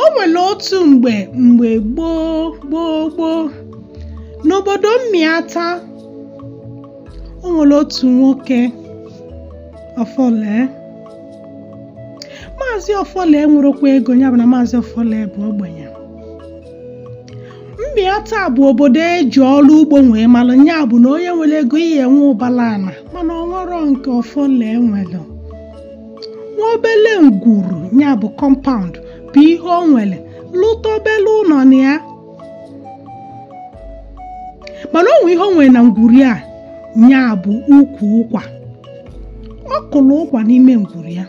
O nwere otu mgbe gboo n'obodo Mmiata, o nwere otu nwoke Ọfọle. Maazị Ọfọle nwerekwa ego, ya bụ na Maazị Ọfọle bụ ogbenye. Mmiata bụ obodo eji ọrụ ugbo wee malụ, ya bụ na onye nwere ego ihe nwe ụbala ana, mana ọ nwere nke Ọfọle nwere. Nwa obele ngwuru, ya bụ compound, bụ ihe o nwere, lụta obele ụlọ na ya. Mana o nwe ihe o nwere na ngwuru a, ya bụ ukwu ụkwa. Ọ kụrụ ụkwa n'ime ngwuru ya.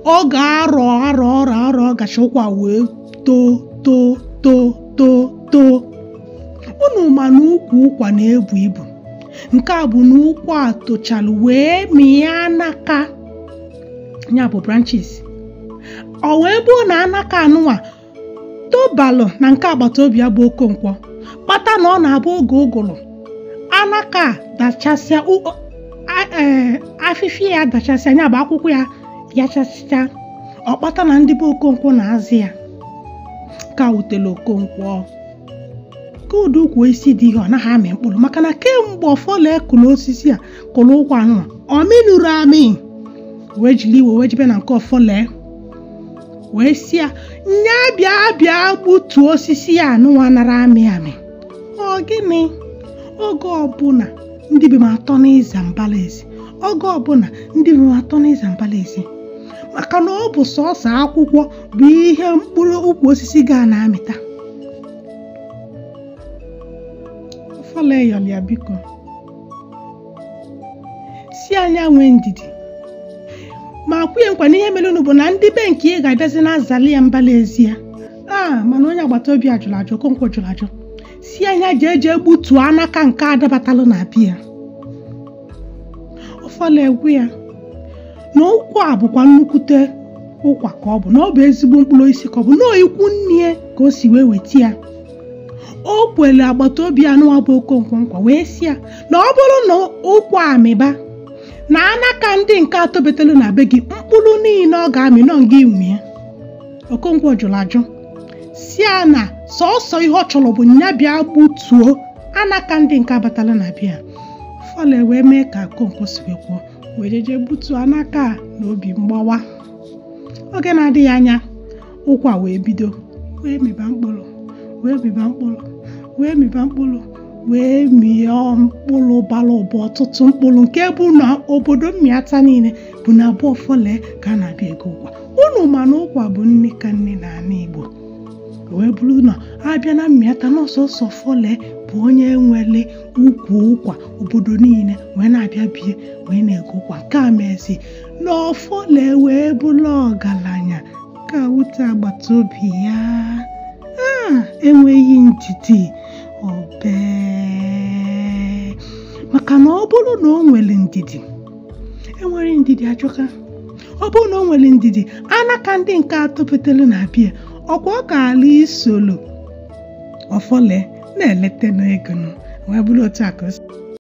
Ọ ga-arọ gacha ụkwa wee too. Unu ma na ukwu ụkwa na-ebu ibu. Nke a bụ na ụkwa a tochalụ wee mịa anaka, ya bụ branches. Ọ wee bụ na anaka anụnwa tobalụ na nke agbata obi ya bụ Okonkwo, kpata na ọ na-abụ oge ụgụrụ anaka dachasịa, afịfịa ya dachasịa, ya bụ akwụkwọ ya yachasịa. Ọ kpata na ndị bụ Okonkwo na-azị ya. Ka wutele Okonkwo ka ụdị ukwu isi dị ihe, ọ naghị amị mkpụrụ, maka na kemgbe Ọfọle kụrụ osisi a, kụrụ ụkwa anụnwa, ọ minụrụ amị. Wee jiri iwe wee jibe na nke Ọfọle wee si ya, nya bịa gbutuo osisi ya anụnwa nara amị. Ọ gịnị? Oge ọbụla ndị be m atọ n'ịza mbalaezi, maka na ọ bụ sọọsọ akwụkwọ bụ ihe mkpụrụ ukwu osisi ga na-amịta. Ọfọle yọrọ ya, biko si anya nwee ndidi, ma kwụnye nkwa n'ihe mere unu bụ na ndị be nke ị ga-abịazi na-azali ya mbalaezi ya. Mana onye agbata obi ajụrụ ajụ, Okonkwo jụrụ ajụ, si anya jee gbutuo anaka nke adabatalụ na abịa. Ọfọle egwu ya na ụkwa a bụkwa nnukwute ụkwa ka ọ bụ, na ọ bụ ezigbo mkpụrụ isi ka ọ bụ, na ikwu nne ka o si wee weta ya. O kwere agbata obi anụnwa bụ Okonkwo nkwa wee si ya na ọ bụrụ na ụkwa amịba na anaka ndị nke atobetelu na be gị, mkpụrụ niile ọ ga-amị nọ nga imie. Okonkwo jụrụ ajụ si ya na sọọsọ ihe ọ chọrọ bụ nya bịa gbutuo anaka ndị nke abatala na bịa. Ọfọle wee mee ka Okonkwo si wee kwuo, wee jeje gbutuo anaka na obi mgbawa. Oge na-adịghị anya, ụkwa wee bido wee mịba mkpụrụ, wee mịọ mkpụrụ bara ụba, ọtụtụ mkpụrụ, nke bụ na obodo Mmiata niile bụ na abụ Ọfọle ka a na-abịa ego ụkwa. Unu ma na ụkwa bụ nne ka nne na ala Igbo. Wee bụrụ na abịa na Mmiata na ọsọsọ Ọfọle bụ onye nwere ukwu ụkwa, obodo niile wee na-abịa bie wee na-ego ụkwa. Nke a mezi na Ọfọle wee bụrụ ọgaranya ka wute agbata obi ya enweghị ndidi maka na ọ bụrụ na o nwere ndidi, enwere ndidi ajọka. Ọ bụrụ na o nwere ndidi, anaka ndị nke atọpụtelu na abịa, ọkwa ọ ga-ala isolo Ọfọle na-eleta n'ego, wee bụrụ otu aka.